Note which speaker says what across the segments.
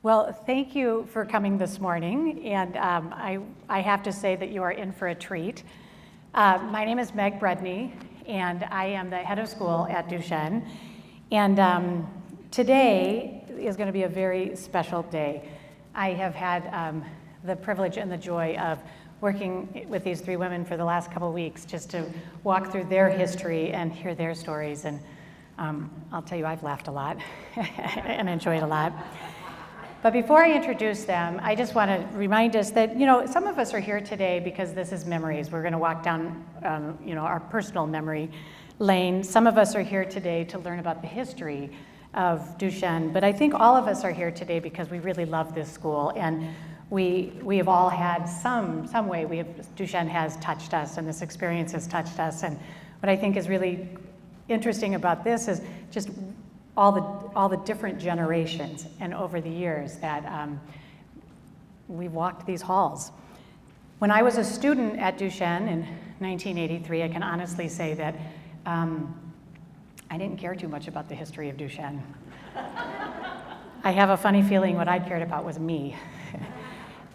Speaker 1: Well, thank you for coming this morning, and I have to say that you are in for a treat. My name is Meg Bredney, and I am the head of school at Duchesne, and today is going to be a very special day. I have had the privilege and the joy of working with these three women for the last couple of weeks just to walk through their history and hear their stories, and I'll tell you, I've laughed a lot and enjoyed a lot. But before I introduce them, I just want to remind us that, some of us are here today because this is memories. We're going to walk down, our personal memory lane. Some of us are here today to learn about the history of Duchesne, but I think all of us are here today because we really love this school, and we have all had some way Duchesne has touched us, and this experience has touched us. And what I think is really interesting about this is just all the different generations and over the years that we've walked these halls. When I was a student at Duchesne in 1983, I can honestly say that I didn't care too much about the history of Duchesne. I have a funny feeling what I cared about was me.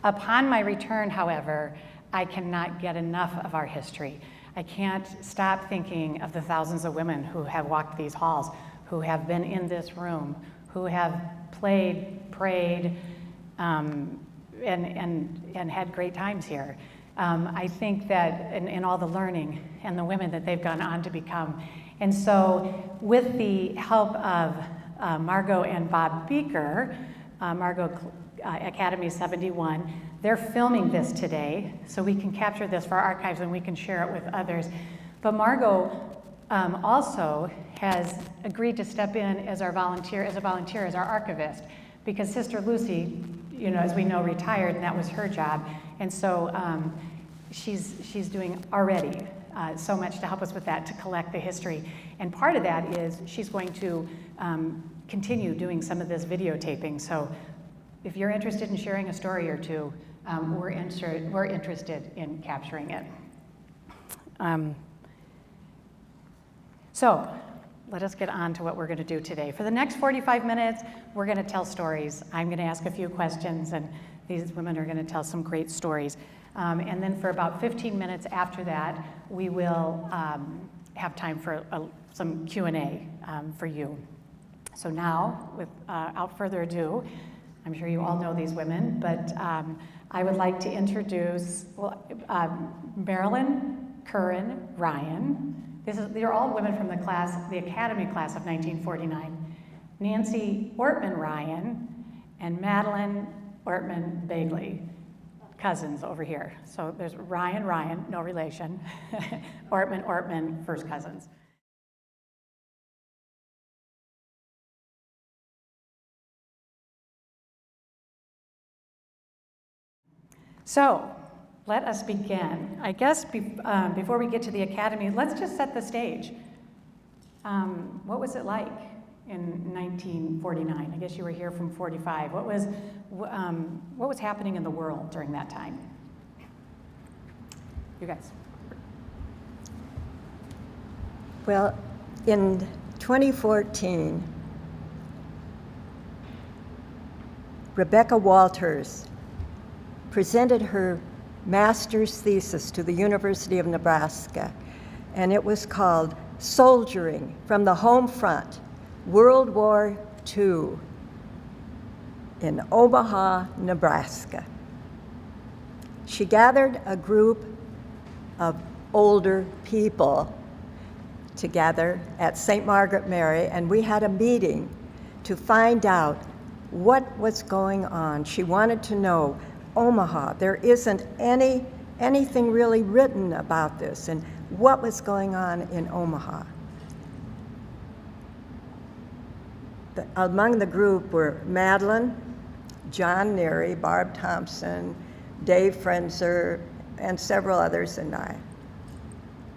Speaker 1: Upon my return, however, I cannot get enough of our history. I can't stop thinking of the thousands of women who have walked these halls, who have been in this room, who have played, prayed, and had great times here. I think that in all the learning and the women that they've gone on to become. And so with the help of Margot and Bob Beeker, Margot Academy 71, they're filming this today, so we can capture this for our archives and we can share it with others. But Margot also has agreed to step in as a volunteer, as our archivist, because Sister Lucy, as we know, retired, and that was her job. And so she's doing already so much to help us with that, to collect the history. And part of that is she's going to continue doing some of this videotaping. So if you're interested in sharing a story or two, we're interested in capturing it. So let us get on to what we're going to do today. For the next 45 minutes, we're going to tell stories. I'm going to ask a few questions, and these women are going to tell some great stories. And then for about 15 minutes after that, we will have time for some Q&A for you. So now, without further ado, I'm sure you all know these women, but I would like to introduce Marilyn Curran Ryan. These are all women from the Academy class of 1949. Nancy Ortman Ryan and Madeline Ortman Bagley, cousins over here. So there's Ryan, no relation. Ortman, first cousins. So let us begin. I guess before we get to the Academy, let's just set the stage. What was it like in 1949? I guess you were here from 45. What was happening in the world during that time? You guys.
Speaker 2: Well, in 2014, Rebecca Walters presented her master's thesis to the University of Nebraska, and it was called Soldiering from the Home Front, World War II in Omaha, Nebraska. She gathered a group of older people together at St. Margaret Mary, and we had a meeting to find out what was going on. She wanted to know Omaha. There isn't anything really written about this and what was going on in Omaha. Among the group were Madeline, John Neary, Barb Thompson, Dave Frenzer, and several others, and I.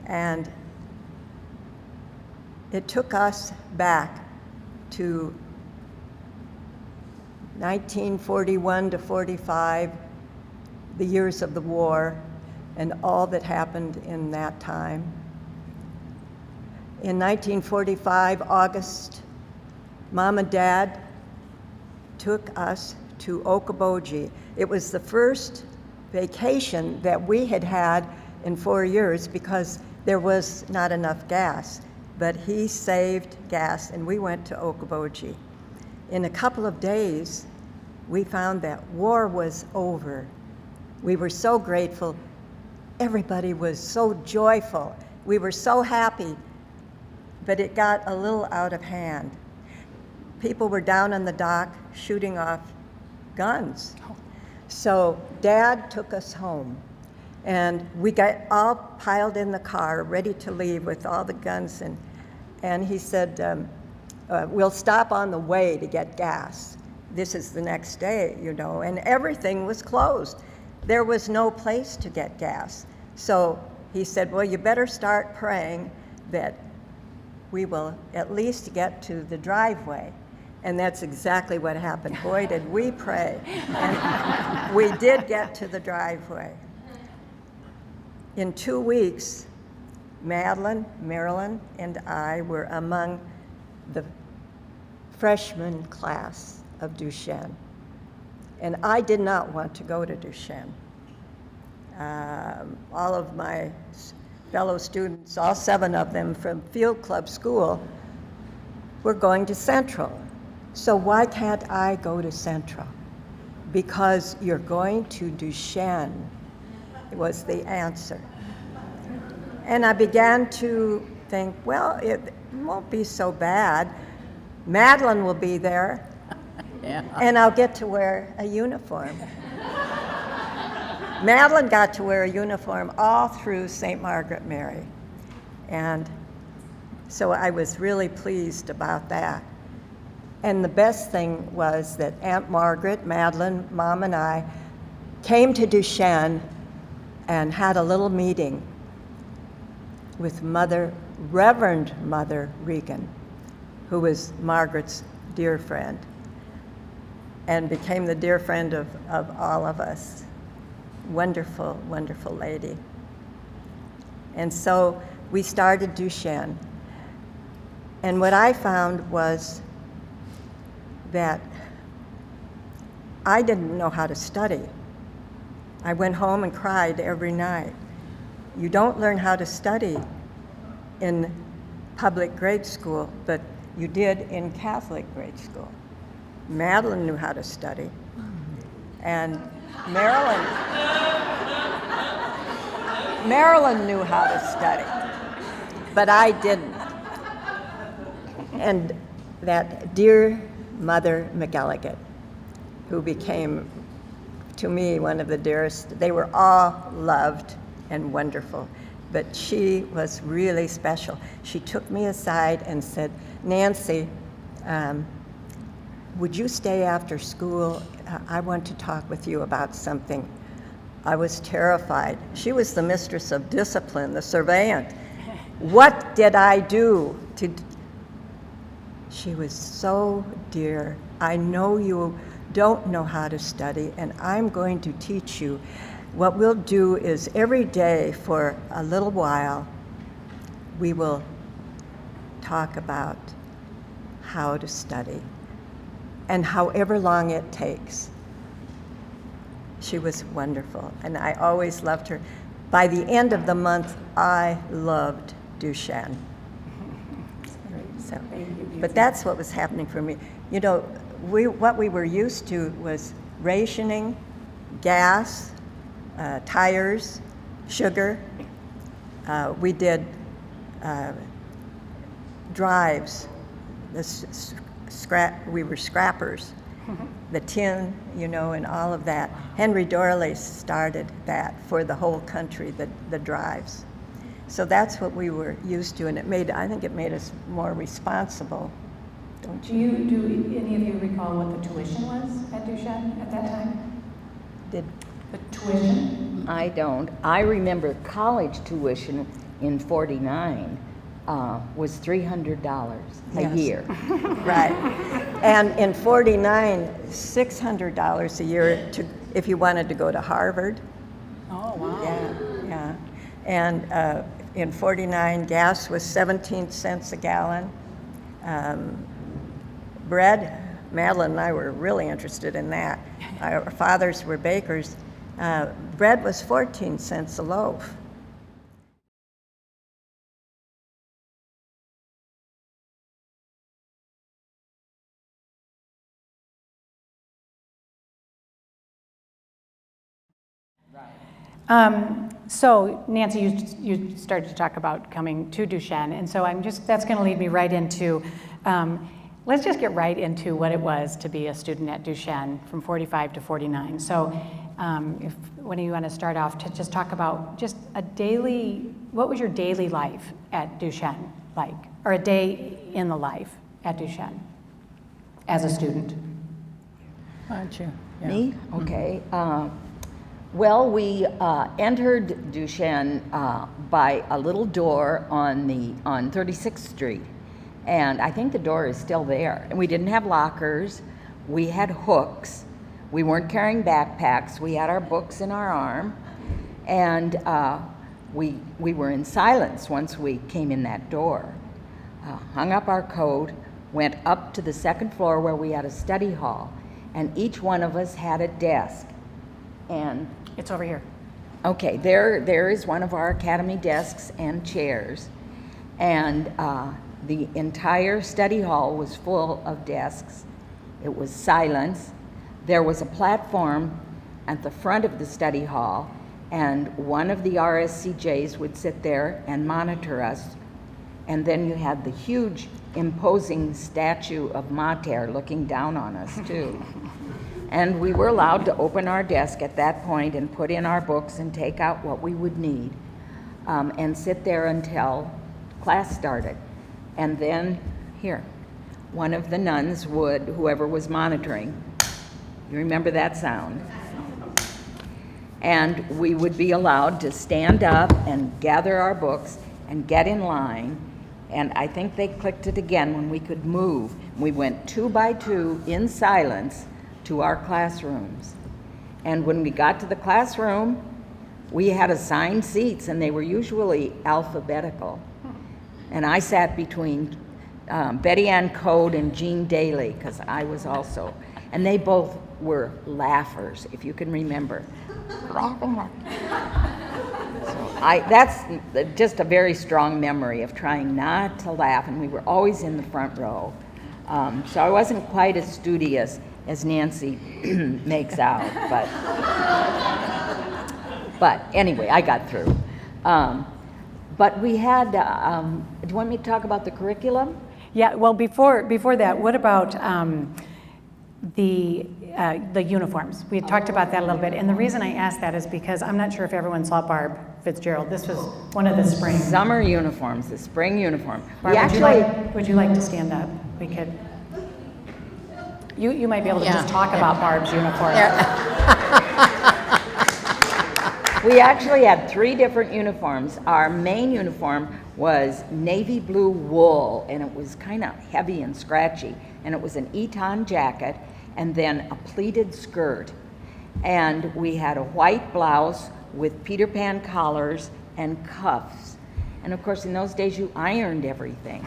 Speaker 2: And it took us back to 1941 to 45, the years of the war, and all that happened in that time. In 1945, August, Mom and Dad took us to Okoboji. It was the first vacation that we had had in 4 years because there was not enough gas. But he saved gas, and we went to Okoboji. In a couple of days, we found that war was over. We were so grateful. Everybody was so joyful. We were so happy, but it got a little out of hand. People were down on the dock shooting off guns. So Dad took us home, and we got all piled in the car, ready to leave with all the guns, and he said, we'll stop on the way to get gas. This is the next day, you know, and everything was closed. There was no place to get gas. So he said, well, you better start praying that we will at least get to the driveway. And that's exactly what happened. Boy, did we pray. And we did get to the driveway. In 2 weeks, Madeline, Marilyn, and I were among the freshman class of Duchesne. And I did not want to go to Duchesne. All of my fellow students, all 7 of them from Field Club School, were going to Central. So why can't I go to Central? Because you're going to Duchesne, was the answer. And I began to think, well, it won't be so bad. Madeline will be there, and I'll get to wear a uniform. Madeline got to wear a uniform all through St. Margaret Mary. And so I was really pleased about that. And the best thing was that Aunt Margaret, Madeline, Mom, and I came to Duchesne and had a little meeting with Reverend Mother Regan, who was Margaret's dear friend and became the dear friend of all of us. Wonderful, wonderful lady. And so we started Duchesne. And what I found was that I didn't know how to study. I went home and cried every night. You don't learn how to study in public grade school, but you did in Catholic grade school. Madeline knew how to study, and Marilyn knew how to study, but I didn't. And that dear Mother McElligott, who became, to me, one of the dearest, they were all loved and wonderful, but she was really special. She took me aside and said, Nancy, would you stay after school? I want to talk with you about something. I was terrified. She was the mistress of discipline, the surveillant. What did I do to... She was so dear. I know you don't know how to study, and I'm going to teach you. What we'll do is every day for a little while, we will talk about how to study, and however long it takes. She was wonderful, and I always loved her. By the end of the month, I loved Duchesne. So, but that's what was happening for me. You know, what we were used to was rationing, gas, tires, sugar. We did drives. We were scrappers. The tin, you know, and all of that. Henry Dorley started that for the whole country, the drives. So that's what we were used to, and I think it made us more responsible, don't you?
Speaker 1: Do any of you recall what the tuition was at Duchesne at that time?
Speaker 2: The
Speaker 1: tuition?
Speaker 3: I don't. I remember college tuition in '49 was $300 a year.
Speaker 2: Right. And in '49, $600 a year if you wanted to go to Harvard.
Speaker 1: Oh, wow.
Speaker 2: Yeah. And in '49, gas was 17 cents a gallon. Bread Madeline and I were really interested in that. Our fathers were bakers. Bread was 14 cents a loaf.
Speaker 1: So Nancy, you started to talk about coming to Duchesne, and so that's going to lead me right into, let's just get right into what it was to be a student at Duchesne from 45 to 49. So if one of you want to start off to just talk about just what was your daily life at Duchesne like, or a day in the life at Duchesne as a student?
Speaker 4: Why don't you? Yeah.
Speaker 3: Me? Okay. Well, we entered Duchesne by a little door on 36th Street, and I think the door is still there. And we didn't have lockers. We had hooks. We weren't carrying backpacks. We had our books in our arm, and we were in silence once we came in that door. Hung up our coat, went up to the second floor where we had a study hall, and each one of us had a desk. And
Speaker 1: it's over here.
Speaker 3: Okay, there is one of our academy desks and chairs, and the entire study hall was full of desks. It was silence. There was a platform at the front of the study hall, and one of the RSCJs would sit there and monitor us, and then you had the huge imposing statue of Mater looking down on us too. And we were allowed to open our desk at that point and put in our books and take out what we would need, and sit there until class started. And then, here, one of the nuns whoever was monitoring, you remember that sound? And we would be allowed to stand up and gather our books and get in line. And I think they clicked it again when we could move. We went 2 by 2 in silence to our classrooms. And when we got to the classroom, we had assigned seats, and they were usually alphabetical. And I sat between Betty Ann Code and Jean Daly, because I was also, and they both were laughers, if you can remember. That's just a very strong memory of trying not to laugh, and we were always in the front row. So I wasn't quite as studious as Nancy makes out, but anyway, I got through. But we had, do you want me to talk about the curriculum?
Speaker 1: Yeah, well, before that, what about the uniforms? We had talked about that a little bit, and the reason I asked that is because I'm not sure if everyone saw Barb Fitzgerald. This was one of the spring.
Speaker 3: Summer uniforms, the spring uniform.
Speaker 1: Barb, would you like to stand up? We could. You might be able to just talk about Barb's uniform.
Speaker 3: We actually had 3 different uniforms. Our main uniform was navy blue wool, and it was kind of heavy and scratchy, and it was an Eton jacket and then a pleated skirt. And we had a white blouse with Peter Pan collars and cuffs. And of course, in those days, you ironed everything.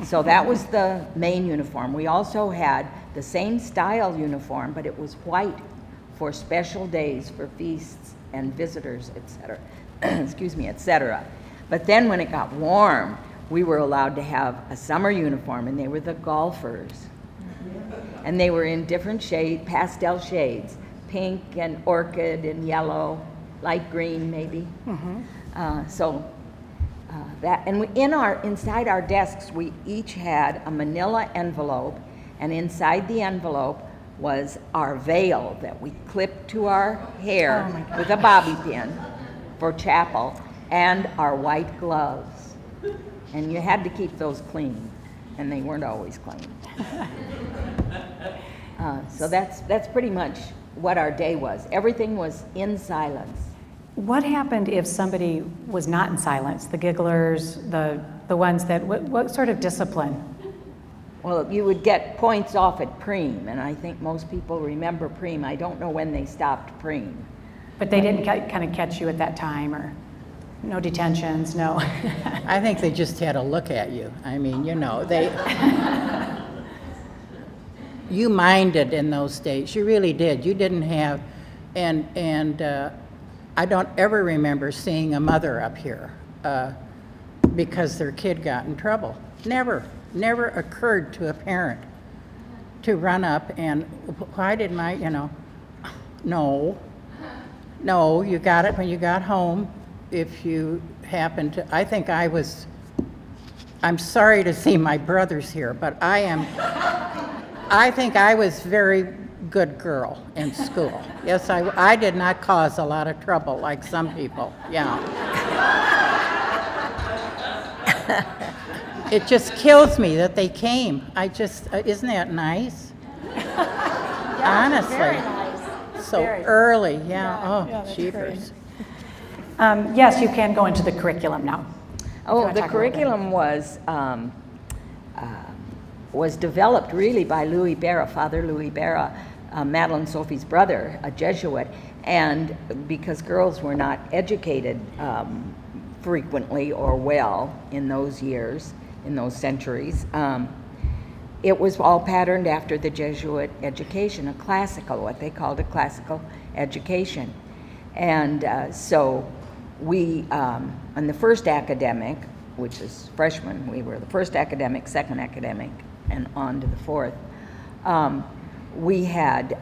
Speaker 3: So that was the main uniform. We also had the same style uniform, but it was white for special days, for feasts and visitors, etc. Excuse me, etc. But then when it got warm, we were allowed to have a summer uniform, and they were the golfers. And they were in different pastel shades, pink and orchid and yellow, light green maybe. Inside our desks, we each had a manila envelope, and inside the envelope was our veil that we clipped to our hair with a bobby pin for chapel, and our white gloves. And you had to keep those clean, and they weren't always clean. So that's pretty much what our day was. Everything was in silence.
Speaker 1: What happened if somebody was not in silence? The gigglers, the ones that, what sort of discipline?
Speaker 3: Well, you would get points off at preem, and I think most people remember preem. I don't know when they stopped preem.
Speaker 1: But they didn't kind of catch you at that time, or no detentions, no?
Speaker 4: I think they just had a look at you. I mean, you know, they. you minded in those days. You really did. You didn't have, and I don't ever remember seeing a mother up here because their kid got in trouble. Never occurred to a parent to run up and, why did my, no, you got it when you got home. If you happen to, I'm sorry to see my brothers here, but I think I was very good girl in school. Yes, I did not cause a lot of trouble like some people, yeah. It just kills me that they came. Isn't that nice? Honestly.
Speaker 1: Very nice.
Speaker 4: So
Speaker 1: Very.
Speaker 4: early, yeah,
Speaker 1: Yeah, that's
Speaker 4: oh, jeepers.
Speaker 1: Yes, you can go into the curriculum now.
Speaker 3: Oh,
Speaker 1: wanna
Speaker 3: the
Speaker 1: talk a little bit.
Speaker 3: curriculum was developed really by Louis Barra, Father Louis Barra, Madeline Sophie's brother, a Jesuit, and because girls were not educated frequently or well in those years, in those centuries, it was all patterned after the Jesuit education, a classical, what they called a classical education. And so we, on the first academic, which is freshman, we were the first academic, second academic, and on to the fourth. We had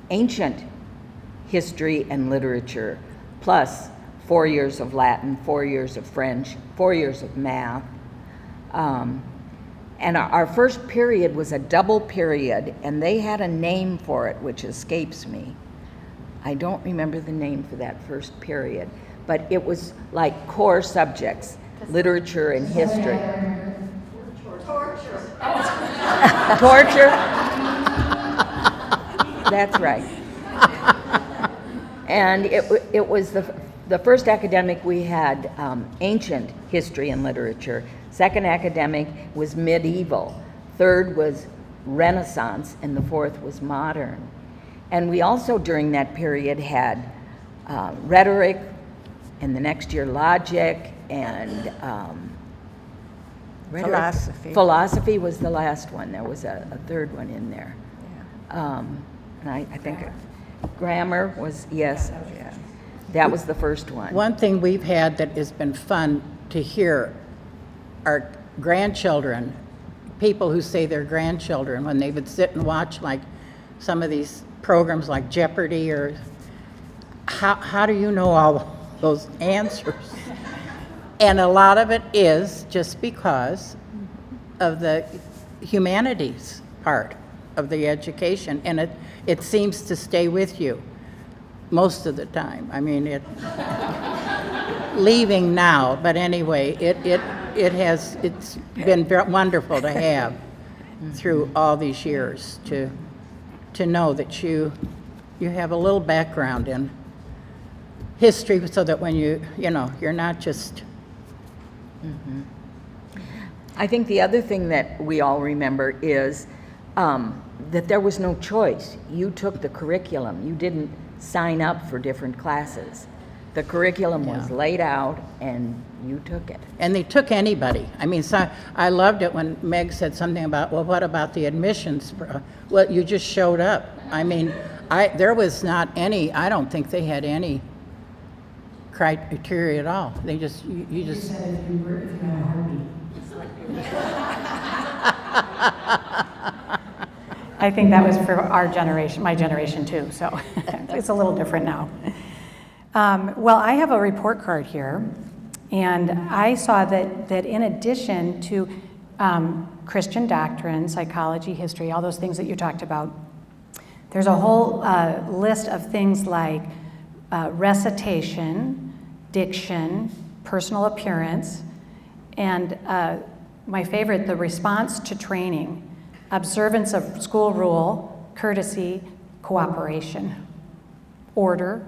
Speaker 3: ancient history and literature, plus 4 years of Latin, 4 years of French, 4 years of math. And our first period was a double period, and they had a name for it, which escapes me. I don't remember the name for that first period, but it was like core subjects, literature and history. Torture? That's right. And it was the first academic we had ancient history and literature. Second academic was medieval. Third was Renaissance, and the fourth was modern. And we also, during that period, had rhetoric, and the next year logic, and
Speaker 2: Philosophy.
Speaker 3: Philosophy was the last one. There was a third one in there. And I think grammar was, yes, that was the first one.
Speaker 4: One thing we've had that has been fun to hear our grandchildren, people who say they're grandchildren, when they would sit and watch like some of these programs like Jeopardy, or how do you know all those answers? And a lot of it is just because of the humanities part of the education, and it seems to stay with you most of the time. I mean, leaving now, but anyway, it's been wonderful to have through all these years to know that you have a little background in history, so that when you're not just.
Speaker 3: I think the other thing that we all remember is that there was no choice. You took the curriculum. You didn't sign up for different classes. The curriculum was laid out, and you took it.
Speaker 4: And they took anybody. I mean, so I loved it when Meg said something about, well, what about the admissions? Well, you just showed up. I mean, there was not any, I don't think they had any criteria at all. They just, you just.
Speaker 1: I think that was for our generation, my generation too, so it's a little different now. Well, I have a report card here, and I saw that in addition to Christian doctrine, psychology, history, all those things that you talked about, there's a whole list of things like recitation, diction, personal appearance, and my favorite, the response to training, observance of school rule, courtesy, cooperation, order,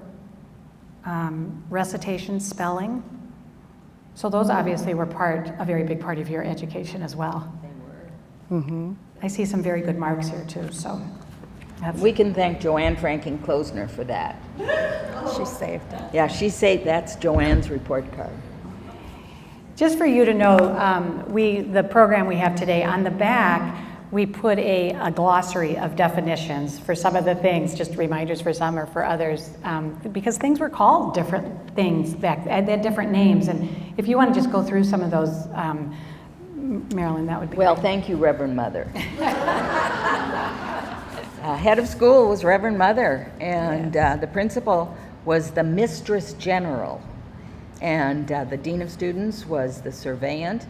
Speaker 1: recitation, spelling. So those obviously were a very big part of your education as well.
Speaker 3: They were.
Speaker 2: Mm-hmm.
Speaker 1: I see some very good marks here too, so.
Speaker 3: We can thank Joanne Franken-Klosner for that.
Speaker 2: She saved it.
Speaker 3: Yeah, that's Joanne's report card.
Speaker 1: Just for you to know, the program we have today, on the back, we put a glossary of definitions for some of the things, just reminders for some or for others, because things were called different things back then. They had different names. And if you want to just go through some of those, Marilyn, that would be
Speaker 3: Well,
Speaker 1: great.
Speaker 3: thank you, Reverend Mother. Head of school was Reverend Mother, and the principal was the Mistress General, and the Dean of Students was the Surveillant.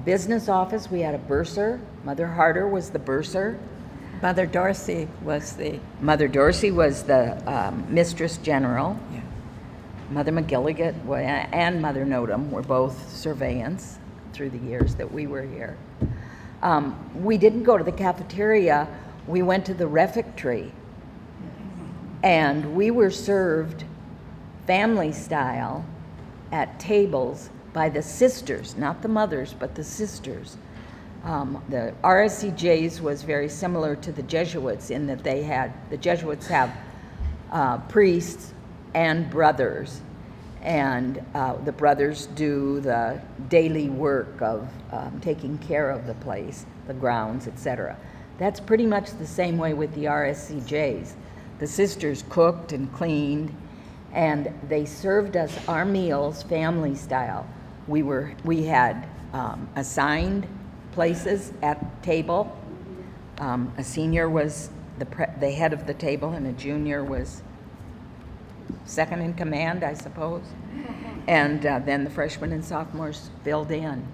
Speaker 3: Business office, we had a bursar. Mother Harder was the bursar.
Speaker 2: Mother Dorsey was the,
Speaker 3: Mother Dorsey was the Mistress General.
Speaker 2: yeah.
Speaker 3: Mother McGilligan and Mother Nodum were both surveillants through the years that we were here. We didn't go to the cafeteria, we went to the refectory. And we were served family style at tables by the sisters, not the mothers, but the sisters. The RSCJs was very similar to the Jesuits in that the Jesuits have priests and brothers, and the brothers do the daily work of taking care of the place, the grounds, etc. That's pretty much the same way with the RSCJs. The sisters cooked and cleaned, and they served us our meals family style. We had assigned places at table. A senior was the head of the table, and a junior was second in command, I suppose. And then the freshmen and sophomores filled in.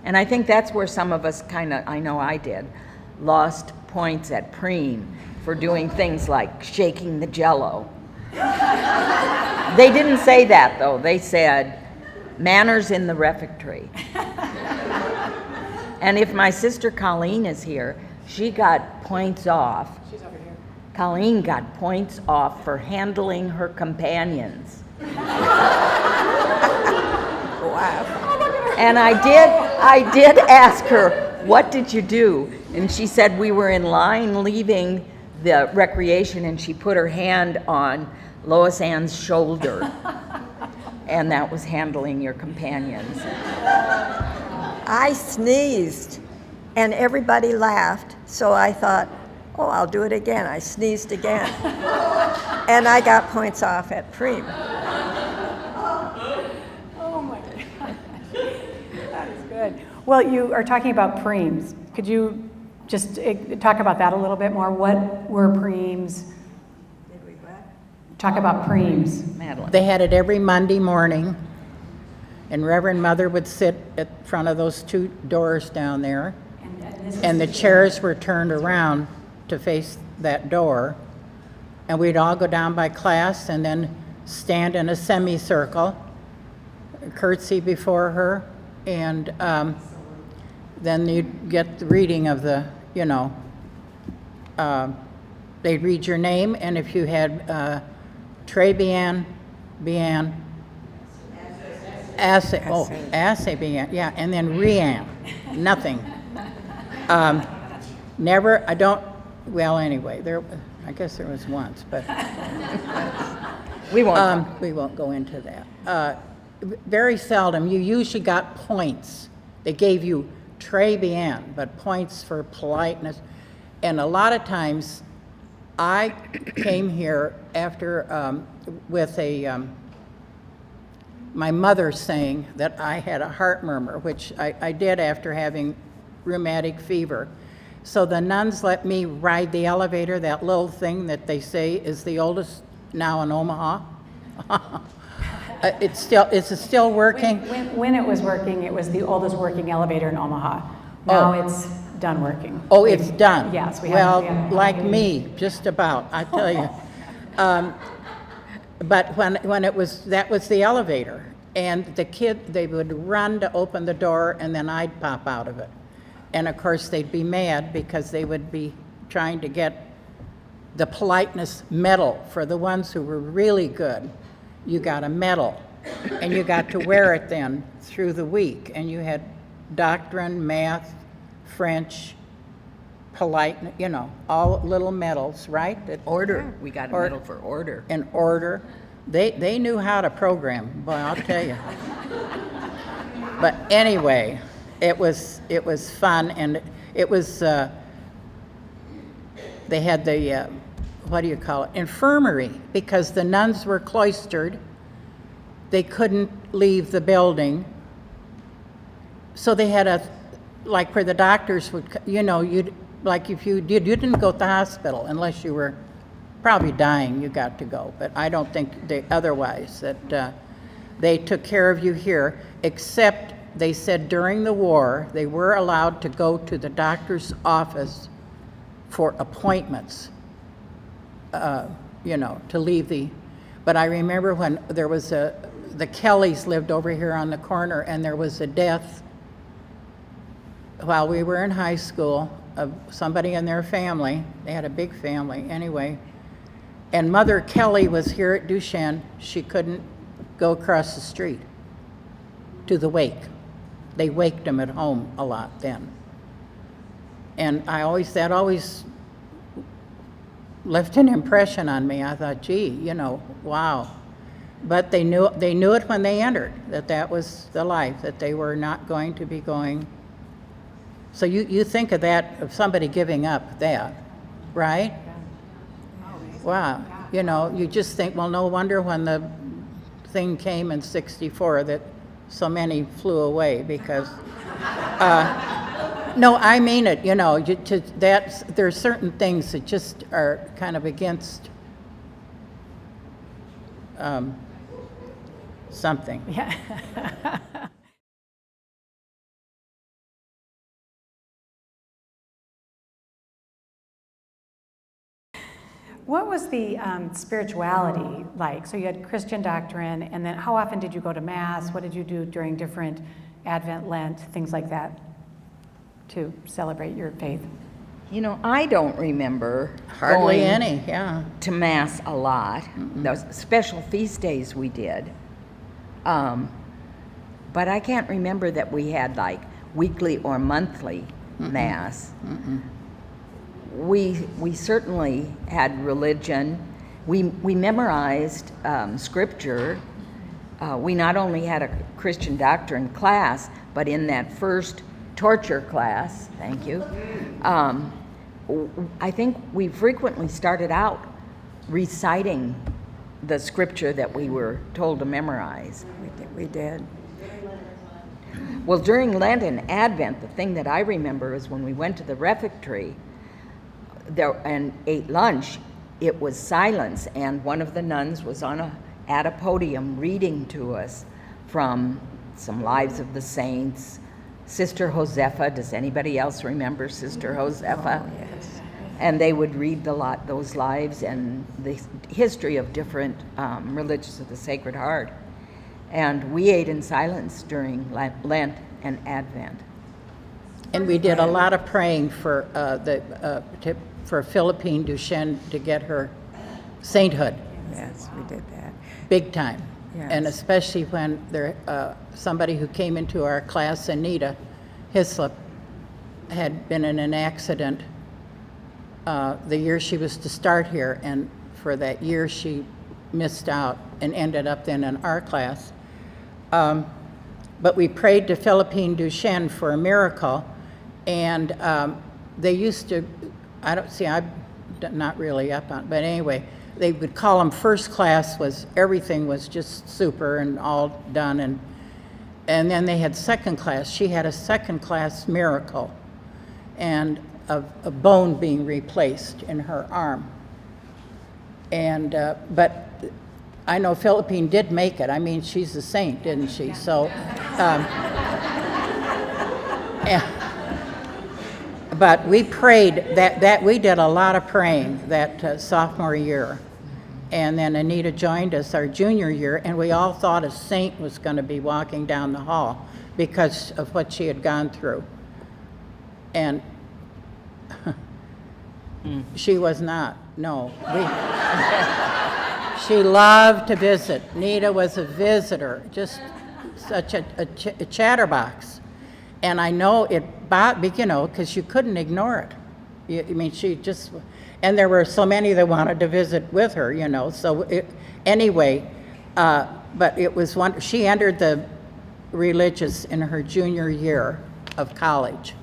Speaker 3: And I think that's where some of us I know I did, lost points at preem for doing things like shaking the Jell-O. They didn't say that, though. They said, manners in the refectory. And if my sister Colleen is here, she got points off. She's over here. Colleen got points off for handling her companions. Wow. And I did ask her, what did you do? And she said we were in line leaving the recreation, and she put her hand on Lois Ann's shoulder. And that was handling your companions.
Speaker 2: I sneezed, and everybody laughed, so I thought, oh, I'll do it again. I sneezed again. And I got points off at preem.
Speaker 1: Oh my gosh, that is good. Well, you are talking about preems. Could you just talk about that a little bit more? What were preems?
Speaker 2: Did we what?
Speaker 1: Talk about preems.
Speaker 3: Madeline.
Speaker 4: They had it every Monday morning, and Reverend Mother would sit at front of those two doors down there, and the chairs were turned around to face that door, and we'd all go down by class and then stand in a semicircle, curtsy before her, and then you'd get the reading of the, they'd read your name, and if you had Trey Bien, Assay, Bien, yeah, and then Rian, nothing. Never, anyway, I guess there was once, but
Speaker 3: We won't.
Speaker 4: we won't go into that. Very seldom, you usually got points. They gave you très bien, but points for politeness. And a lot of times, I came here after, with my mother saying that I had a heart murmur, which I did after having rheumatic fever. So the nuns let me ride the elevator, that little thing that they say is the oldest now in Omaha. It's still working.
Speaker 1: When it was working, it was the oldest working elevator in Omaha. Now it's done working.
Speaker 4: Oh, it's done?
Speaker 1: Yes.
Speaker 4: Well, like me, just about, I tell you. But when it was, that was the elevator. And they would run to open the door, and then I'd pop out of it. And of course, they'd be mad because they would be trying to get the politeness medal for the ones who were really good. You got a medal, and you got to wear it then through the week. And you had doctrine, math, French, politeness, all little medals, right?
Speaker 3: Order. We got a medal for order.
Speaker 4: And order. They knew how to program, boy, I'll tell you. But anyway, it was fun, and it was, they had the, what do you call it, infirmary, because the nuns were cloistered. They couldn't leave the building. So they had a, like where the doctors would, you'd, like if you didn't go to the hospital unless you were probably dying, you got to go. But I don't think otherwise, that they took care of you here, except they said during the war, they were allowed to go to the doctor's office for appointments, to leave the, but I remember when there was the Kellys lived over here on the corner, and there was a death while we were in high school of somebody in their family. They had a big family anyway. And Mother Kelly was here at Duchesne. She couldn't go across the street to the wake. They waked them at home a lot then. And that always left an impression on me. I thought, gee, wow. But they knew it when they entered, that was the life, that they were not going to be going. So you think of that, of somebody giving up that, right? Wow. You just think, well, no wonder when the thing came in '64 that so many flew away, because, no, I mean it, there's certain things that just are kind of against something.
Speaker 1: Yeah. What was the spirituality like? So you had Christian doctrine, and then how often did you go to Mass? What did you do during different Advent, Lent, things like that, to celebrate your faith?
Speaker 3: I don't remember
Speaker 4: Hardly
Speaker 3: going
Speaker 4: any, yeah.
Speaker 3: to Mass a lot. Those special feast days we did. But I can't remember that we had like weekly or monthly Mass. We certainly had religion. We memorized scripture. We not only had a Christian doctrine class, but in that first torture class, thank you, I think we frequently started out reciting the scripture that we were told to memorize.
Speaker 2: We did.
Speaker 3: Well, during Lent and Advent, the thing that I remember is when we went to the refectory there and ate lunch, it was silence, and one of the nuns was at a podium reading to us from some Lives of the Saints. Sister Josepha, does anybody else remember Sister Josepha?
Speaker 2: Oh, yes.
Speaker 3: And they would read those lives and the history of different religions of the Sacred Heart. And we ate in silence during Lent and Advent.
Speaker 4: And we did a lot of praying for for Philippine Duchesne to get her sainthood.
Speaker 2: Yes, we did that.
Speaker 4: Big time.
Speaker 2: Yes.
Speaker 4: And especially when somebody who came into our class, Anita Hislop, had been in an accident the year she was to start here, and for that year she missed out and ended up then in our class. But we prayed to Philippine Duchesne for a miracle, and they used to, I'm not really up on, but anyway, they would call them first class, everything was just super and all done, and then they had second class. She had a second class miracle, and of a bone being replaced in her arm. And but I know Philippine did make it. I mean, she's a saint, didn't she? So, but we prayed that we did a lot of praying that sophomore year. And then Anita joined us our junior year, and we all thought a saint was going to be walking down the hall because of what she had gone through. And she was not, no. She loved to visit. Nita was a visitor, just such a chatterbox. And I know it, because you couldn't ignore it. She just, and there were so many that wanted to visit with her, so anyway, but it was she entered the religious in her junior year of college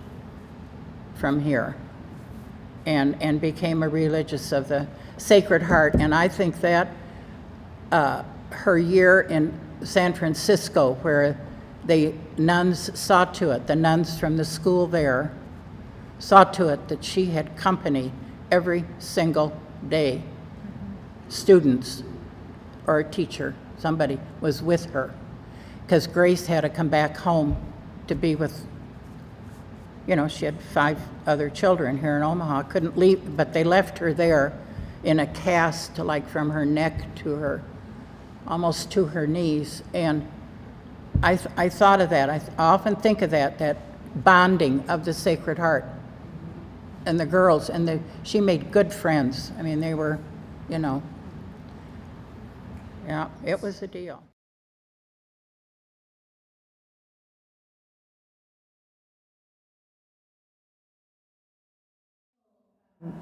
Speaker 4: from here, and became a religious of the Sacred Heart. And I think that her year in San Francisco, where the nuns saw to it, the nuns from the school there, saw to it that she had company every single day. Students or a teacher, somebody was with her, because Grace had to come back home to be with, she had 5 other children here in Omaha, couldn't leave, but they left her there in a cast, like from her neck to her, almost to her knees. And I thought of that. I often think of that bonding of the Sacred Heart and the girls, and she made good friends. I mean, they were, yeah, it was a deal.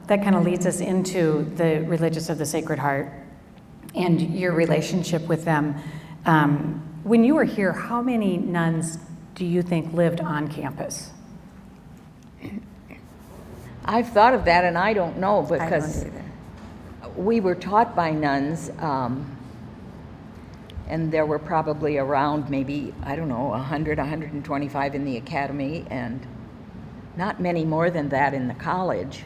Speaker 1: That kind of leads us into the Religious of the Sacred Heart and your relationship with them. When you were here, how many nuns do you think lived on campus?
Speaker 3: I've thought of that, and I don't know,
Speaker 2: I don't
Speaker 3: because
Speaker 2: either.
Speaker 3: we were taught by nuns, and there were probably around maybe, 100, 125 in the academy, and not many more than that in the college.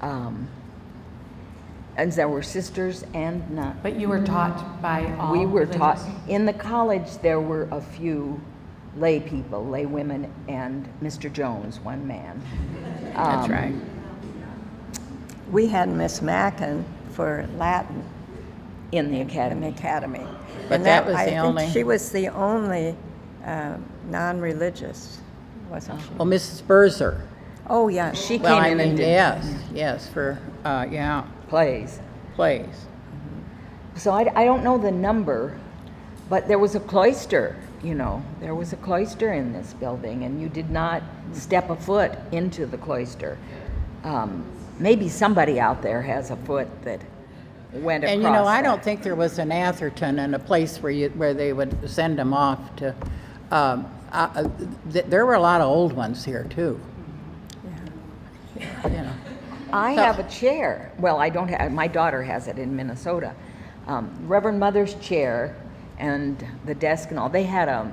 Speaker 3: And there were sisters and nuns.
Speaker 1: But you were taught by all
Speaker 3: We were taught,
Speaker 1: religious?
Speaker 3: in the college there were a few lay people, lay women, and Mr. Jones, one man.
Speaker 4: That's right.
Speaker 2: We had Miss Mackin for Latin
Speaker 3: In the
Speaker 2: in the
Speaker 3: academy.
Speaker 2: academy.
Speaker 4: But
Speaker 2: And
Speaker 4: that was
Speaker 2: I
Speaker 4: the
Speaker 2: think
Speaker 4: only-
Speaker 2: she was the only non-religious, wasn't she?
Speaker 4: Well, Mrs. Berzer.
Speaker 2: Oh, yeah.
Speaker 3: She
Speaker 4: Well,
Speaker 3: came
Speaker 4: I
Speaker 3: in and
Speaker 4: mean,
Speaker 3: did
Speaker 4: yes, for,
Speaker 3: plays.
Speaker 4: plays.
Speaker 3: So I don't know the number, but there was a cloister, there was a cloister in this building, and you did not step a foot into the cloister. Maybe somebody out there has a foot that went across
Speaker 4: And I
Speaker 3: that.
Speaker 4: don't think there was an Atherton and a place where they would send them off to, there were a lot of old ones here too.
Speaker 3: I have a chair. Well, I don't have, my daughter has it in Minnesota. Reverend Mother's chair and the desk and all. They had a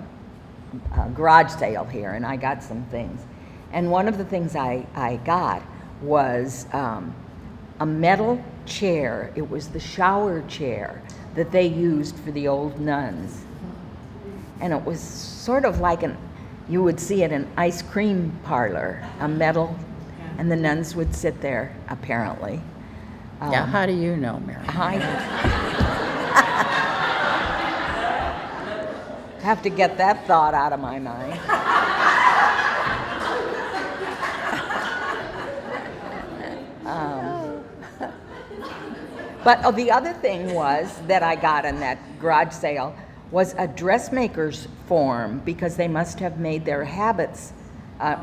Speaker 3: garage sale here, and I got some things. And one of the things I got was a metal chair. It was the shower chair that they used for the old nuns. And it was sort of like you would see at an ice cream parlor, a metal, and the nuns would sit there, apparently.
Speaker 4: Yeah, how do you know, Mary?
Speaker 3: I have to get that thought out of my mind. But the other thing was that I got in that garage sale was a dressmaker's form, because they must have made their habits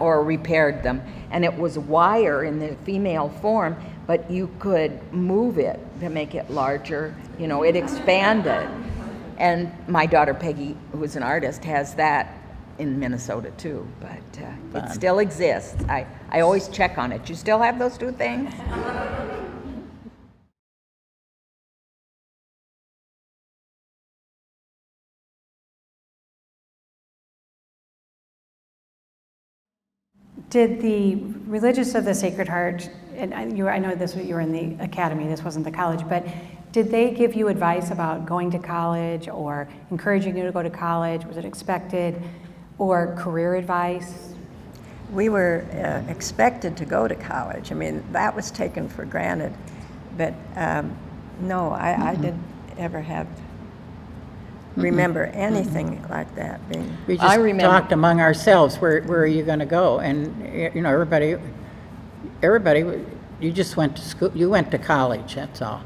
Speaker 3: or repaired them. And it was wire in the female form, but you could move it to make it larger. It expanded. And my daughter Peggy, who's an artist, has that in Minnesota too, but it still exists. I always check on it. You still have those two things?
Speaker 1: Did the Religious of the Sacred Heart, and I know you were in the academy, this wasn't the college, but did they give you advice about going to college or encouraging you to go to college? Was it expected? Or career advice?
Speaker 2: We were expected to go to college. I mean, that was taken for granted. But no, I didn't ever remember anything like that being.
Speaker 4: We
Speaker 3: I
Speaker 4: just
Speaker 3: remember-
Speaker 4: talked among ourselves, where are you going to go? And, everybody, you just went to school, you went to college, that's all.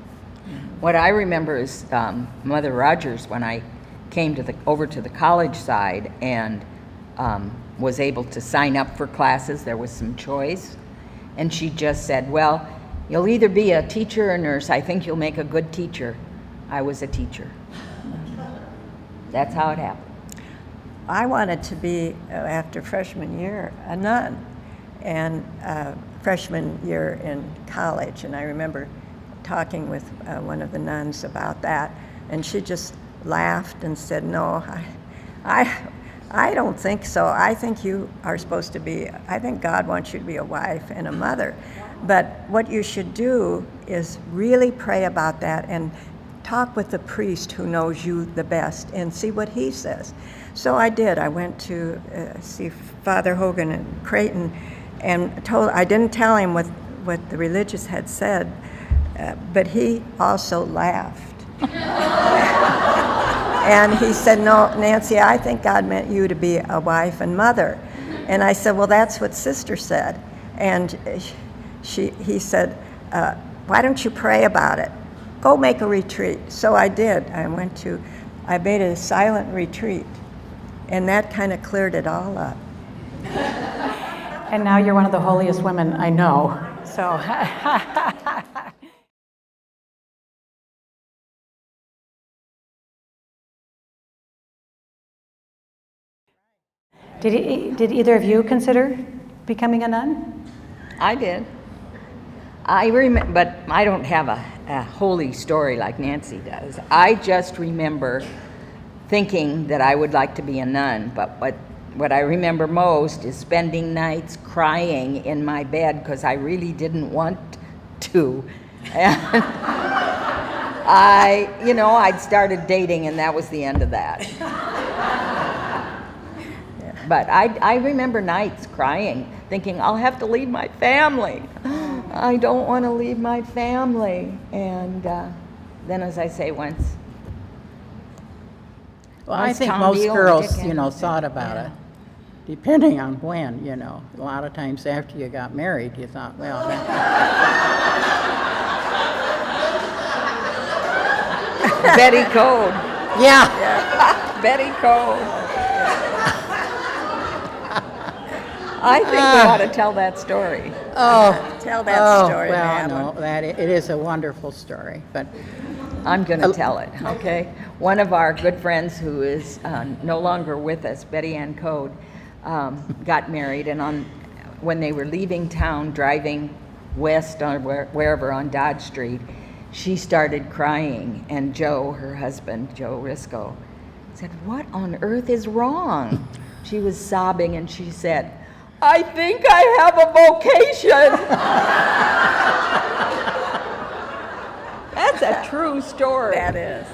Speaker 3: What I remember is Mother Rogers, when I came over to the college side and was able to sign up for classes, there was some choice, and she just said, well, you'll either be a teacher or a nurse. I think you'll make a good teacher. I was a teacher. That's how it happened.
Speaker 2: I wanted to be, after freshman year, a nun, and freshman year in college. And I remember talking with one of the nuns about that, and she just laughed and said, "No, I don't think so. I think you are supposed to be, I think God wants you to be a wife and a mother. But what you should do is really pray about that and talk with the priest who knows you the best and see what he says." So I did. I went to see Father Hogan in Creighton, and I didn't tell him what the religious had said, but he also laughed. And he said, "No, Nancy, I think God meant you to be a wife and mother." And I said, "Well, that's what Sister said." And he said, "Why don't you pray about it? Go make a retreat." So I did. I made a silent retreat, and that kind of cleared it all up.
Speaker 1: And now you're one of the holiest women I know, so. Did either of you consider becoming a nun?
Speaker 3: I did. I remember, but I don't have a holy story like Nancy does. I just remember thinking that I would like to be a nun, but what I remember most is spending nights crying in my bed because I really didn't want to. And I'd started dating, and that was the end of that. But I remember nights crying, thinking, I'll have to leave my family. I don't want to leave my family. And then, as I say, once
Speaker 4: I think
Speaker 3: Tom
Speaker 4: most
Speaker 3: Deal and
Speaker 4: girls,
Speaker 3: Dickens.
Speaker 4: thought about it, depending on when, A lot of times after you got married, you thought, well,
Speaker 3: Betty Code.
Speaker 4: yeah.
Speaker 3: Betty Code. I think we ought to tell that story.
Speaker 4: Oh,
Speaker 2: Tell that story,
Speaker 4: well,
Speaker 2: Madeline.
Speaker 4: no, it is a wonderful story, but
Speaker 3: I'm going to tell it, okay? One of our good friends who is no longer with us, Betty Ann Code, got married, and when they were leaving town, driving west on wherever on Dodge Street, she started crying, and Joe, her husband, Joe Risco, said, "What on earth is wrong?" She was sobbing, and she said, "I think I have a vocation." That's a true story.
Speaker 2: That is.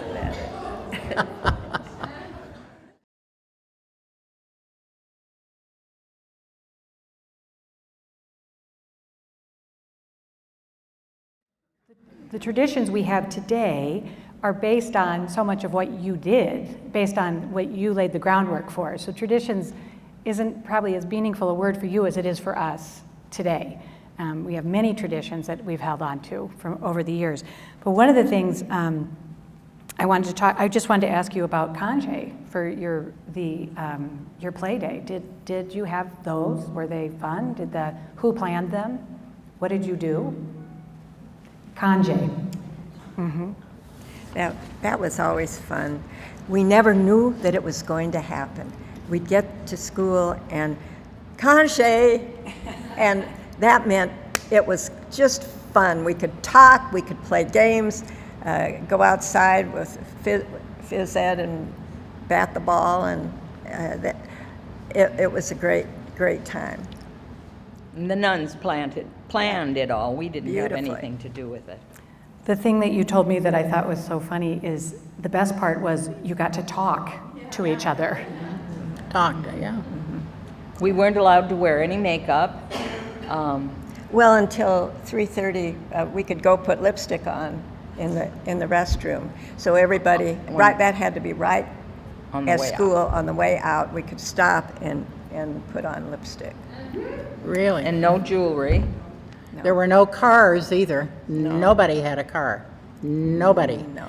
Speaker 1: The traditions we have today are based on so much of what you did, based on what you laid the groundwork for. So traditions isn't probably as meaningful a word for you as it is for us today. We have many traditions that we've held on to from over the years. But one of the things I just wanted to ask you about Congé for your play day. Did you have those? Were they fun? Who planned them? What did you do? Congé. Mm-hmm.
Speaker 2: That was always fun. We never knew that it was going to happen. We'd get to school and Congé, and that meant it was just fun. We could talk, we could play games, go outside with phys ed and bat the ball, and it was a great time.
Speaker 3: And the nuns planned it all. We didn't have
Speaker 2: Beautifully.
Speaker 3: anything to do with it.
Speaker 1: The thing that you told me that I thought was so funny is the best part was you got to talk to each other.
Speaker 4: yeah.
Speaker 3: We weren't allowed to wear any makeup.
Speaker 2: Well, until 3:30, we could go put lipstick on in the restroom. So everybody, that had to be right
Speaker 3: On the
Speaker 2: at
Speaker 3: way out.
Speaker 2: school on the way out. We could stop and put on lipstick.
Speaker 4: Really?
Speaker 3: And no jewelry.
Speaker 4: There were no cars either. Nobody had a car. Nobody.
Speaker 2: No.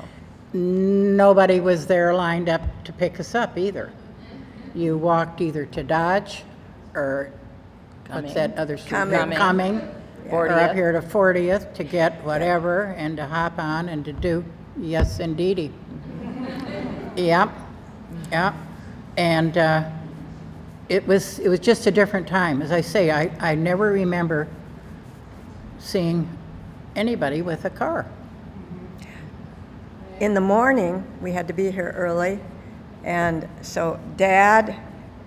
Speaker 4: Nobody was there lined up to pick us up either. You walked either to Dodge or what's that other street?
Speaker 3: Cumming.
Speaker 4: Or
Speaker 3: 40th.
Speaker 4: up here to 40th to get whatever and to hop on and to do, yes, indeedy. Yep. And it was just a different time. As I say, I never remember seeing anybody with a car.
Speaker 2: In the morning, we had to be here early, and so Dad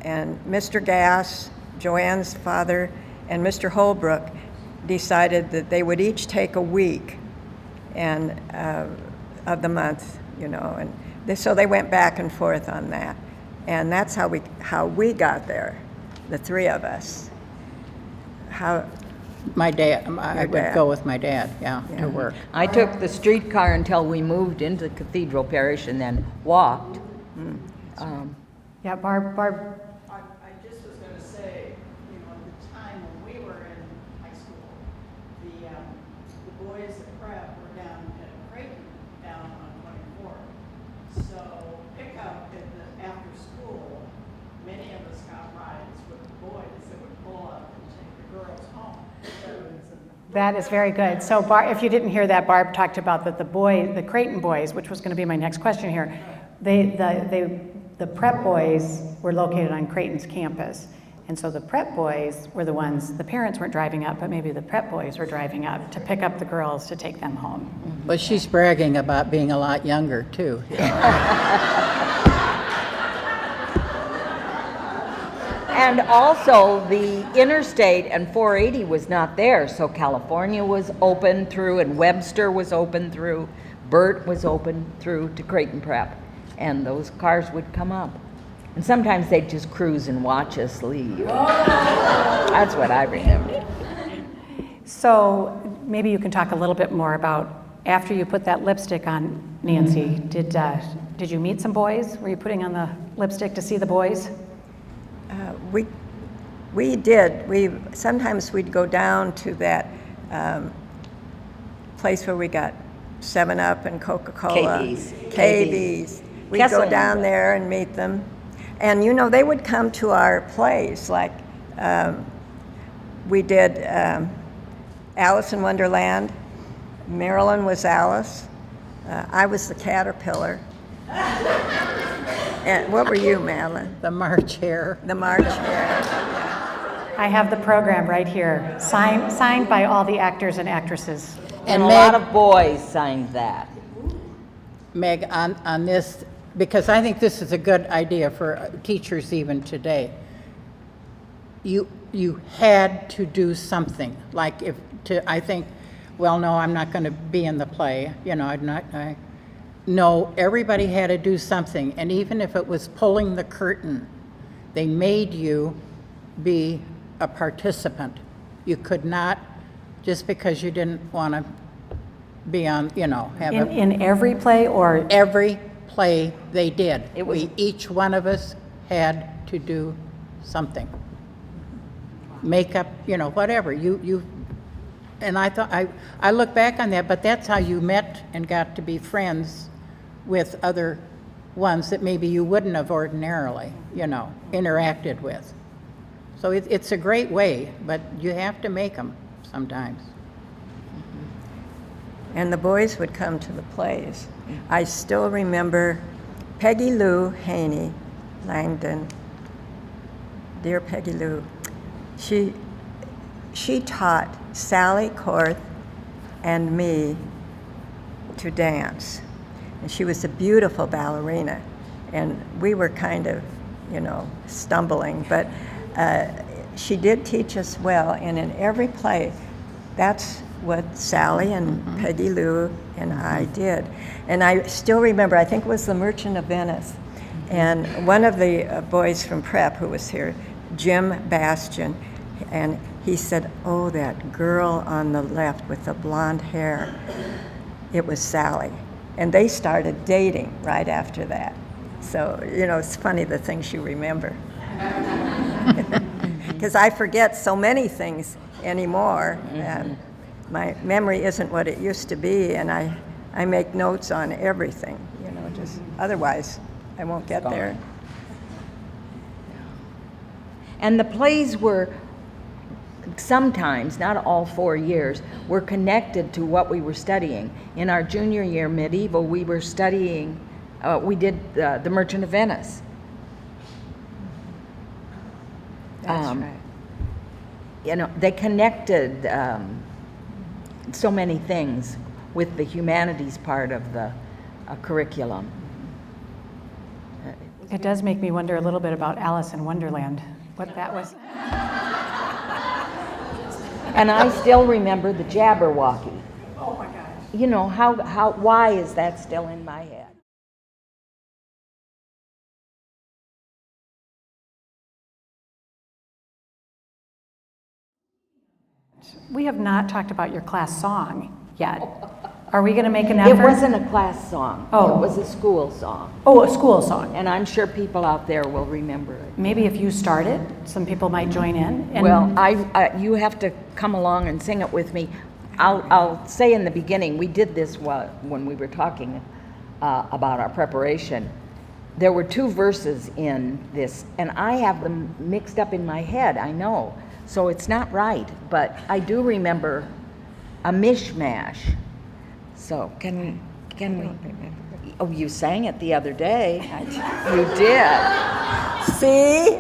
Speaker 2: and Mr. Gass, Joanne's father, and Mr. Holbrook decided that they would each take a week and of the month, you know, and so they went back and forth on that, and that's how we got there, the three of us.
Speaker 4: My dad, I
Speaker 2: Your
Speaker 4: would
Speaker 2: dad.
Speaker 4: go with my dad, yeah,
Speaker 2: Yeah.
Speaker 4: to work.
Speaker 3: I took the streetcar until we moved into Cathedral Parish and then walked.
Speaker 1: Yeah, Barb,
Speaker 5: I just was going to say, you know, at the time when we were in high school, the boys at prep were down at Creighton, down on 24th. So pickup after school, many of us got rides with the boys that would pull up and take the girls home. So it was
Speaker 1: that is very good. So Barb, if you didn't hear that, Barb talked about that the Creighton boys, which was going to be my next question here, the prep boys were located on Creighton's campus. And so the prep boys were the ones, the parents weren't driving up, but maybe the prep boys were driving up to pick up the girls to take them home.
Speaker 4: But she's bragging about being a lot younger, too.
Speaker 3: And also, the interstate and 480 was not there, so California was open through, and Webster was open through, Burt was open through to Creighton Prep, and those cars would come up. And sometimes they'd just cruise and watch us leave. That's what I remember.
Speaker 1: So maybe you can talk a little bit more about, after you put that lipstick on, Nancy, did you meet some boys? Were you putting on the lipstick to see the boys?
Speaker 2: We did. Sometimes we'd go down to that place where we got 7-Up and Coca-Cola. KB's. We'd go
Speaker 3: Kessel.
Speaker 2: down there and meet them. And, you know, they would come to our plays, like we did Alice in Wonderland. Marilyn was Alice. I was the caterpillar. And what were you, Madeline?
Speaker 4: The March Hare.
Speaker 2: The March Hare.
Speaker 1: I have the program right here, signed by all the actors and actresses.
Speaker 3: And a
Speaker 4: Meg-
Speaker 3: lot of boys signed that.
Speaker 4: Meg, on this, because I think this is a good idea for teachers even today. You had to do something, like I think, well, no, I'm not going to be in the play, you know, no, everybody had to do something, and even if it was pulling the curtain, they made you be a participant. You could not, just because you didn't want to be on, you know, have
Speaker 1: In every play, or
Speaker 4: every play they did.
Speaker 3: It was-
Speaker 4: Each one of us had to do something. Makeup, you know, whatever. And I thought, I look back on that, but that's how you met and got to be friends with other ones that maybe you wouldn't have ordinarily, you know, interacted with. So it's a great way, but you have to make them sometimes.
Speaker 2: And the boys would come to the plays. I still remember Peggy Lou Haney Langdon. Dear Peggy Lou. She taught Sally Korth and me to dance. And she was a beautiful ballerina. And we were kind of, you know, stumbling. But she did teach us well. And in every play, that's what Sally and Peggy Lou and I did. And I still remember, I think it was The Merchant of Venice. And one of the boys from prep who was here, Jim Bastian, and he said, oh, that girl on the left with the blonde hair, it was Sally. And they started dating right after that. So, you know, it's funny the things you remember. Because I forget so many things anymore. My memory isn't what it used to be, and I make notes on everything, you know, just otherwise I won't get there.
Speaker 3: And the plays were sometimes, not all 4 years, were connected to what we were studying. In our junior year medieval, we were studying, we did The Merchant of Venice.
Speaker 2: That's right.
Speaker 3: You know, they connected so many things with the humanities part of the curriculum.
Speaker 1: It does make me wonder a little bit about Alice in Wonderland, what that was.
Speaker 3: And I still remember the Jabberwocky.
Speaker 1: Oh my gosh.
Speaker 3: You know, why is that still in my head?
Speaker 1: We have not talked about your class song yet. Are we going to make an effort?
Speaker 3: It wasn't a class song.
Speaker 1: Oh.
Speaker 3: It was a school song.
Speaker 1: Oh, a school song.
Speaker 3: And I'm sure people out there will remember it.
Speaker 1: Maybe if you start it, some people might join in. And
Speaker 3: Well, you have to come along and sing it with me. I'll say in the beginning, we did this when we were talking about our preparation. There were 2 verses in this, and I have them mixed up in my head, I know. So it's not right, but I do remember a mishmash. So can we? Oh, you sang it the other day. You did. See?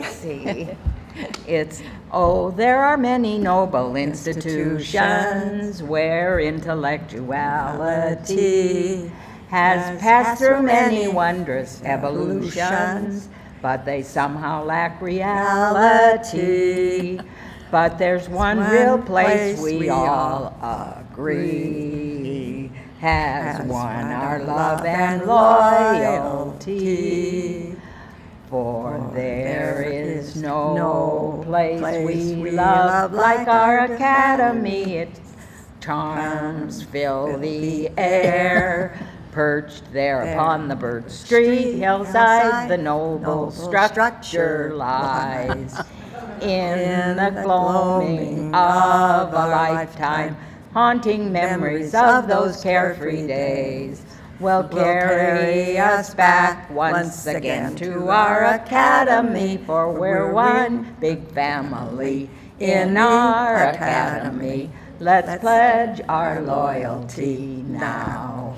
Speaker 3: It's, oh, there are many noble institutions where intellectuality has passed through many wondrous evolutions, but they somehow lack reality. But there's one real place we all agree has won our love and loyalty. For there is no place we love like our academy. Its charms fill the air. Perched there upon the Birch Street hillside, the noble structure lies. In the gloaming of a lifetime, haunting memories of those carefree days will carry us back once again to our academy, for we're one big family in our academy. Let's pledge our loyalty now.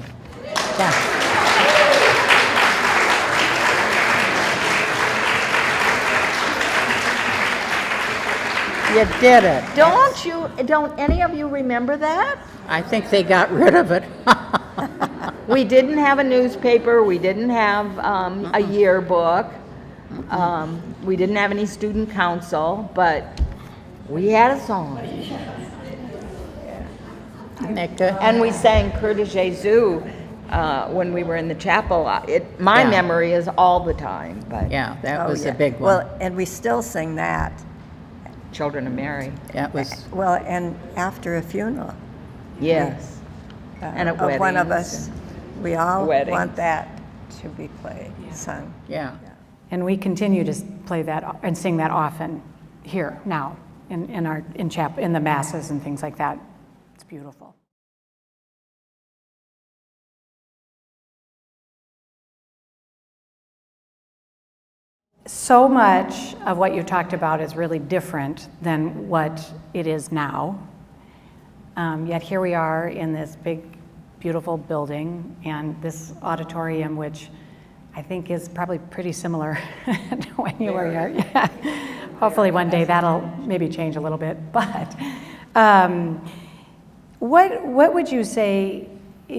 Speaker 4: You did it.
Speaker 3: Don't any of you remember that?
Speaker 4: I think they got rid of it.
Speaker 3: We didn't have a newspaper, we didn't have a yearbook, we didn't have any student council, but we had a song.
Speaker 4: Nika?
Speaker 3: And we sang Cœur de Jésus when we were in the chapel. My
Speaker 4: Yeah.
Speaker 3: memory is all the time, but
Speaker 4: Yeah, that
Speaker 2: Oh,
Speaker 4: was
Speaker 2: yeah.
Speaker 4: a big one.
Speaker 2: Well, and we still sing that.
Speaker 3: Children of Mary,
Speaker 4: That was,
Speaker 2: Well, and after a funeral.
Speaker 3: yes. And at
Speaker 2: Of one of
Speaker 3: weddings
Speaker 2: us. We all
Speaker 3: weddings.
Speaker 2: want that to be played, sung.
Speaker 4: yeah.
Speaker 1: And we continue to play that and sing that often here now in the masses and things like that. It's beautiful. So much of what you talked about is really different than what it is now. Yet here we are in this big, beautiful building and this auditorium, which I think is probably pretty similar to when you were here. Yeah. Hopefully one day that'll maybe change a little bit. But what would you say,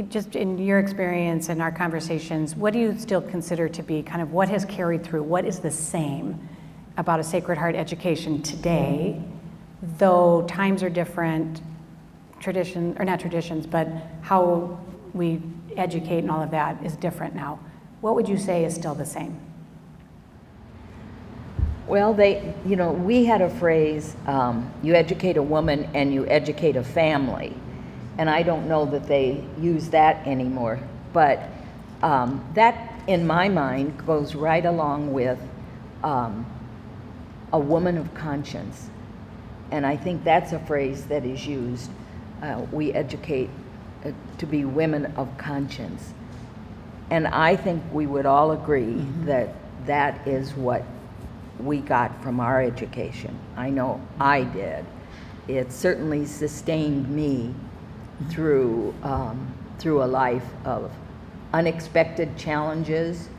Speaker 1: just in your experience and our conversations, what do you still consider to be kind of what has carried through? What is the same about a Sacred Heart education today, though times are different, tradition, or not traditions, but how we educate and all of that is different now. What would you say is still the same?
Speaker 3: Well, we had a phrase, you educate a woman and you educate a family. And I don't know that they use that anymore. But that, in my mind, goes right along with a woman of conscience. And I think that's a phrase that is used. We educate to be women of conscience. And I think we would all agree that that is what we got from our education. I know I did. It certainly sustained me through a life of unexpected challenges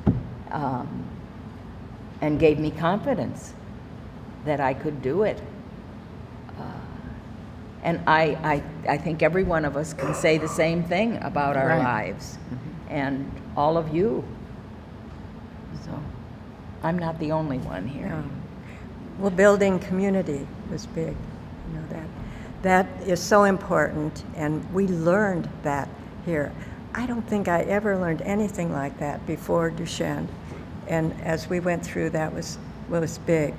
Speaker 3: and gave me confidence. that I could do it. And I think every one of us can say the same thing about our
Speaker 4: Right.
Speaker 3: lives, and all of you. So I'm not the only one here.
Speaker 2: No. Well, building community was big, you know that. That is so important, and we learned that here. I don't think I ever learned anything like that before Duchesne, and as we went through, that was big.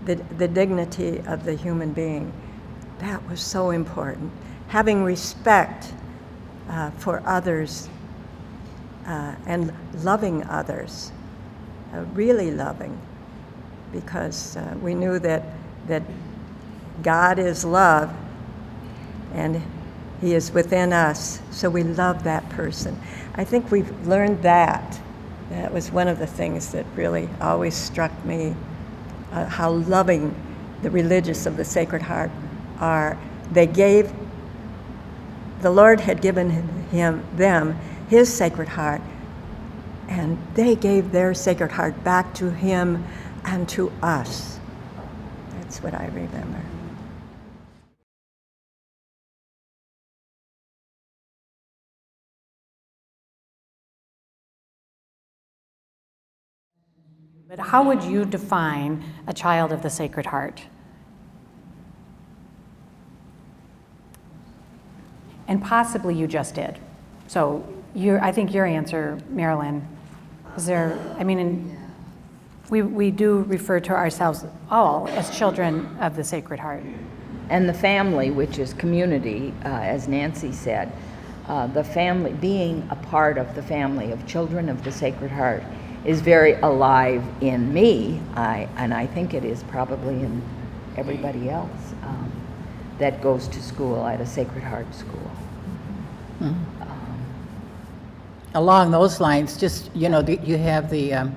Speaker 2: The dignity of the human being, that was so important. Having respect for others and loving others, really loving, because we knew that God is love and He is within us, so we love that person. I think we've learned that. That was one of the things that really always struck me, how loving the religious of the Sacred Heart are. The Lord had given them His Sacred Heart, and they gave their Sacred Heart back to Him and to us. That's what I remember.
Speaker 1: But how would you define a child of the Sacred Heart? And possibly you just did. So I think your answer, Marilyn, is there, I mean, we do refer to ourselves all as children of the Sacred Heart.
Speaker 3: And the family, which is community, as Nancy said, the family, being a part of the family of children of the Sacred Heart is very alive in me, and I think it is probably in everybody else that goes to school at a Sacred Heart school.
Speaker 4: Along those lines, just, you know, you have the,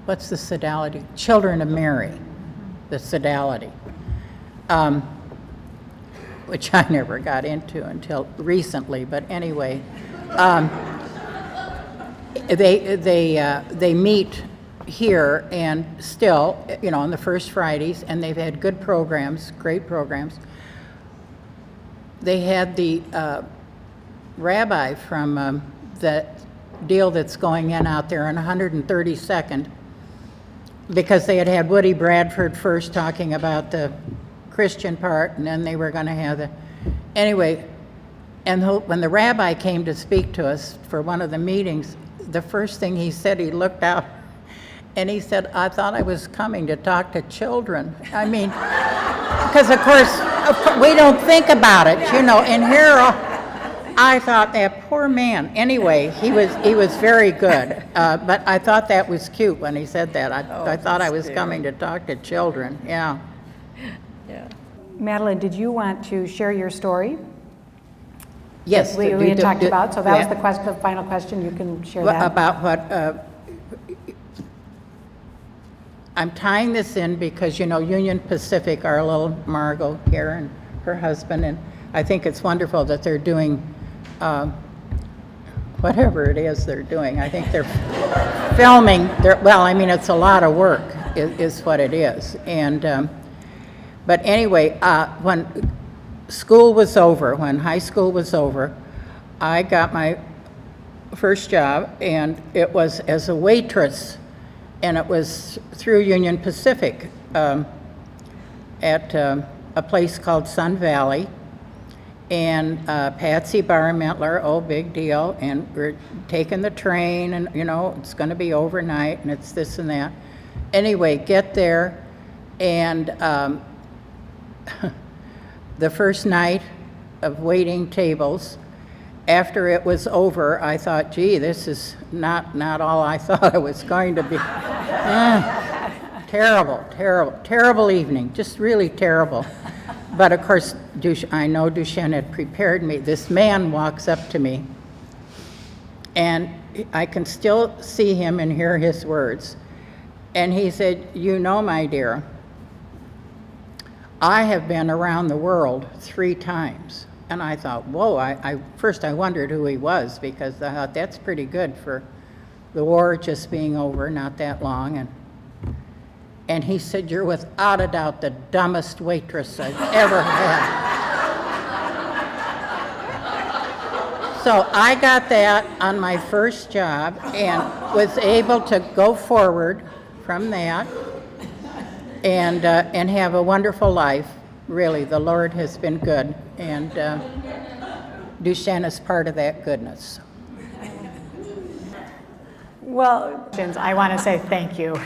Speaker 4: what's the sodality? Children of Mary, the sodality, which I never got into until recently, but anyway. They meet here and still, you know, on the first Fridays, and they've had good programs, great programs. They had the rabbi from that deal that's going in out there on 132nd, because they had Woody Bradford first talking about the Christian part, and then they were going to have the, anyway, and when the rabbi came to speak to us for one of the meetings, the first thing he said, he looked out and he said, I thought I was coming to talk to children. I mean, because of course, we don't think about it, you know, and here I thought that poor man. Anyway, he was very good, but I thought that was cute when he said that. I thought I was coming to talk to children, yeah.
Speaker 2: Yeah.
Speaker 1: Madeline, did you want to share your story?
Speaker 4: Yes.
Speaker 1: We had talked about, so that was the final question. You can share that.
Speaker 4: About what, I'm tying this in because, you know, Union Pacific, our little Margot here and her husband, and I think it's wonderful that they're doing whatever it is they're doing. I think they're filming, well, I mean, it's a lot of work is what it is. And, but anyway, when school was over, when high school was over, I got my first job, and it was as a waitress, and it was through Union Pacific at a place called Sun Valley, and Patsy Barmentler, oh, big deal, and we're taking the train, and you know, it's going to be overnight, and it's this and that. Anyway, get there, and the first night of waiting tables, after it was over, I thought, gee, this is not all I thought it was going to be. Terrible evening, just really terrible. But of course, I know Duchesne had prepared me. This man walks up to me, and I can still see him and hear his words. And he said, you know, my dear, I have been around the world 3 times. And I thought, whoa, first I wondered who he was, because I thought that's pretty good for the war just being over, not that long, and he said, "You're without a doubt the dumbest waitress I've ever had." So I got that on my first job and was able to go forward from that and have a wonderful life. Really, the Lord has been good, and Duchesne is part of that goodness.
Speaker 1: Well, I want to say thank you.